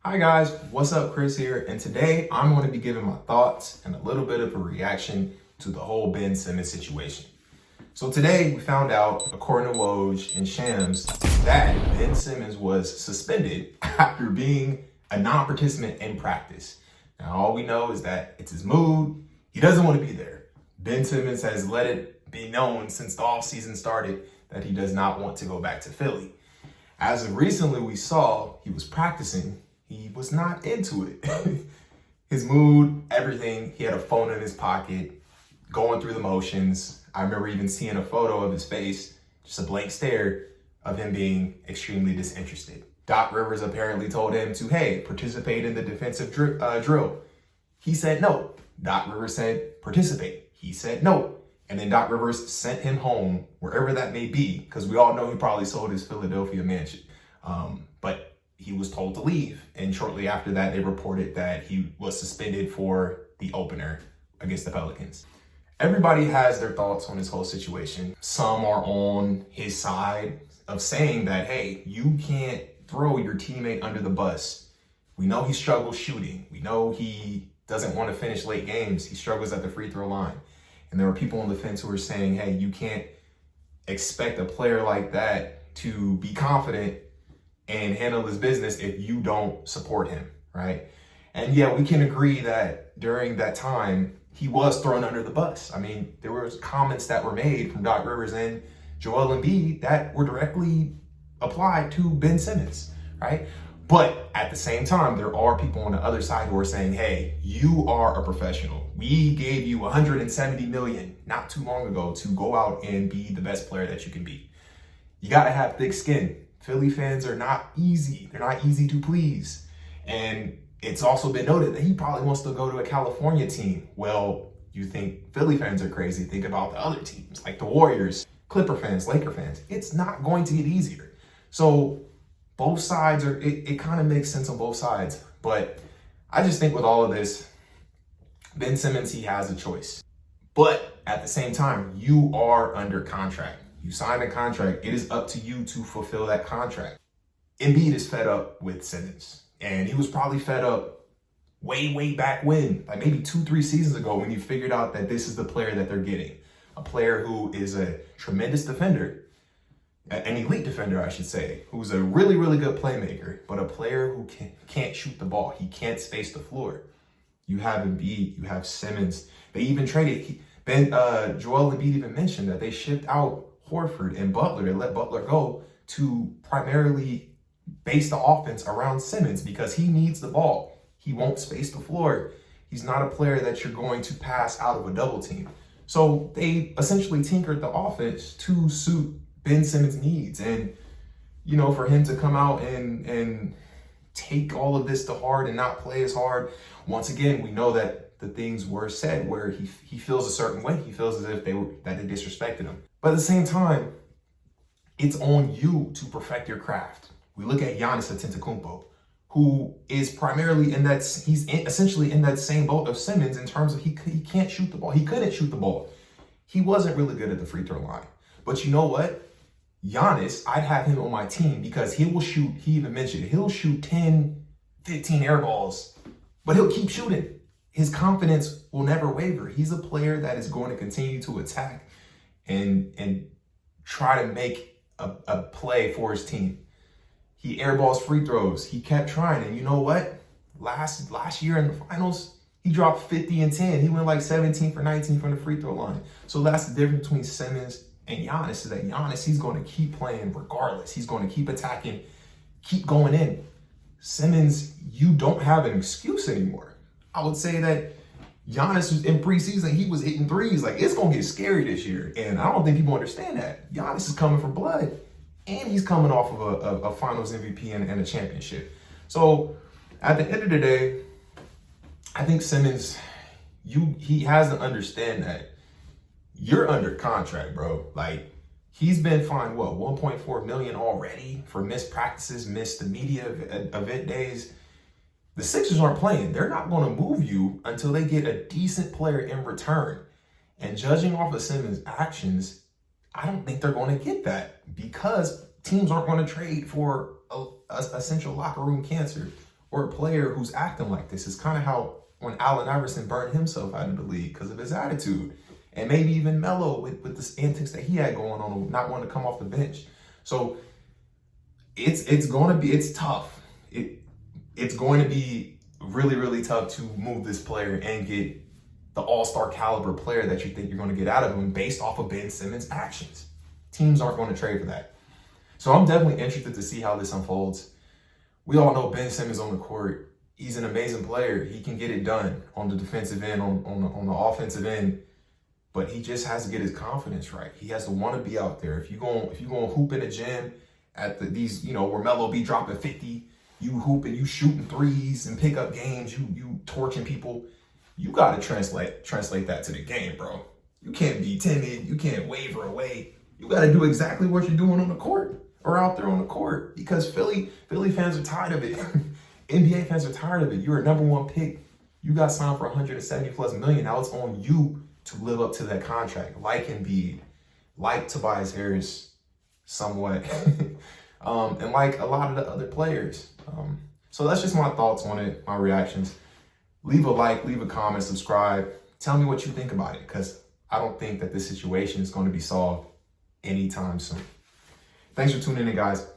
Hi guys, what's up? Chris here, and today I'm going to be giving my thoughts and a little bit of a reaction to the whole Ben Simmons situation. So today we found out, according to Woj and Shams, that Ben Simmons was suspended after being a non-participant in practice. Now all we know is that it's his mood. He doesn't want to be there. Ben Simmons has let it be known since the offseason started that he does not want to go back to Philly. As of recently, we saw he was practicing. He was not into it. His mood, everything. He had a phone in his pocket, going through the motions. I remember even seeing a photo of his face, just a blank stare of him being extremely disinterested. Doc Rivers apparently told him to, hey, participate in the defensive drill. He said no. Doc Rivers said, participate. He said no. And then Doc Rivers sent him home, wherever that may be, because we all know he probably sold his Philadelphia mansion. But he was told to leave. And shortly after that, they reported that he was suspended for the opener against the Pelicans. Everybody has their thoughts on this whole situation. Some are on his side of saying that, hey, you can't throw your teammate under the bus. We know he struggles shooting. We know he doesn't want to finish late games. He struggles at the free throw line. And there are people on the fence who are saying, hey, you can't expect a player like that to be confident and handle his business if you don't support him, right? And yeah, we can agree that during that time, he was thrown under the bus. I mean, there was comments that were made from Doc Rivers and Joel Embiid that were directly applied to Ben Simmons, right? But at the same time, there are people on the other side who are saying, hey, you are a professional. We gave you $170 million not too long ago to go out and be the best player that you can be. You got to have thick skin. Philly fans are not easy. They're not easy to please. And it's also been noted that he probably wants to go to a California team. Well, you think Philly fans are crazy. Think about the other teams like the Warriors, Clipper fans, Laker fans. It's not going to get easier. So both sides are, it kind of makes sense on both sides. But I just think with all of this, Ben Simmons, he has a choice. But at the same time, you are under contract. You signed a contract. It is up to you to fulfill that contract. Embiid is fed up with Simmons. And he was probably fed up way back when, like maybe 2-3 seasons ago, when you figured out that this is the player that they're getting. A player who is a tremendous defender, an elite defender, I should say, who's a really good playmaker, but a player who can't shoot the ball. He can't space the floor. You have Embiid, you have Simmons. They even traded, Joel Embiid even mentioned that they shipped out Horford and Butler. They let Butler go to primarily base the offense around Simmons because he needs the ball. He won't space the floor. He's not a player that you're going to pass out of a double team. So they essentially tinkered the offense to suit Ben Simmons' needs. And, you know, for him to come out and take all of this to heart and not play as hard, once again, we know that the things were said where he feels a certain way. He feels as if they disrespected him. But at the same time, it's on you to perfect your craft. We look at Giannis Antetokounmpo, who is primarily he's essentially in that same boat of Simmons in terms of he can't shoot the ball. He couldn't shoot the ball. He wasn't really good at the free throw line. But you know what? Giannis, I'd have him on my team because he will shoot, he even mentioned, he'll shoot 10, 15 air balls, but he'll keep shooting. His confidence will never waver. He's a player that is going to continue to attack and try to make a play for his team. He airballs free throws. He kept trying. And you know what? Last year in the finals, he dropped 50 and 10. He went like 17 for 19 from the free throw line. So that's the difference between Simmons and Giannis, is that Giannis, he's going to keep playing regardless. He's going to keep attacking, keep going in. Simmons, you don't have an excuse anymore. I would say that Giannis was in preseason, he was hitting threes. Like, it's going to get scary this year. And I don't think people understand that. Giannis is coming for blood. And he's coming off of a finals MVP and a championship. So at the end of the day, I think Simmons, he has to understand that you're under contract, bro. Like, he's been fined, what, $1.4 million already for missed practices, missed the media event days. The Sixers aren't playing. They're not going to move you until they get a decent player in return. And judging off of Simmons' actions, I don't think they're going to get that because teams aren't going to trade for a essential locker room cancer. or a player who's acting like this. It's kind of how when Allen Iverson burned himself out of the league because of his attitude. And maybe even Melo with the antics that he had going on, not wanting to come off the bench. So it's tough. It's going to be really, really tough to move this player and get the all-star caliber player that you think you're going to get out of him based off of Ben Simmons' actions. Teams aren't going to trade for that. So I'm definitely interested to see how this unfolds. We all know Ben Simmons on the court. He's an amazing player. He can get it done on the defensive end, on the offensive end, but he just has to get his confidence right. He has to want to be out there. If you're going to hoop in the gym at these, where Melo be dropping 50, you hooping, you shooting threes and pick up games, you torching people. You got to translate that to the game, bro. You can't be timid. You can't waver away. You got to do exactly what you're doing on the court or out there on the court, because Philly fans are tired of it. NBA fans are tired of it. You're a number one pick. You got signed for $170+ million. Now it's on you to live up to that contract, like Embiid, like Tobias Harris, somewhat, and like a lot of the other players. So that's just my thoughts on it, my reactions. Leave a like, leave a comment, subscribe. Tell me what you think about it, because I don't think that this situation is going to be solved anytime soon. Thanks for tuning in, guys.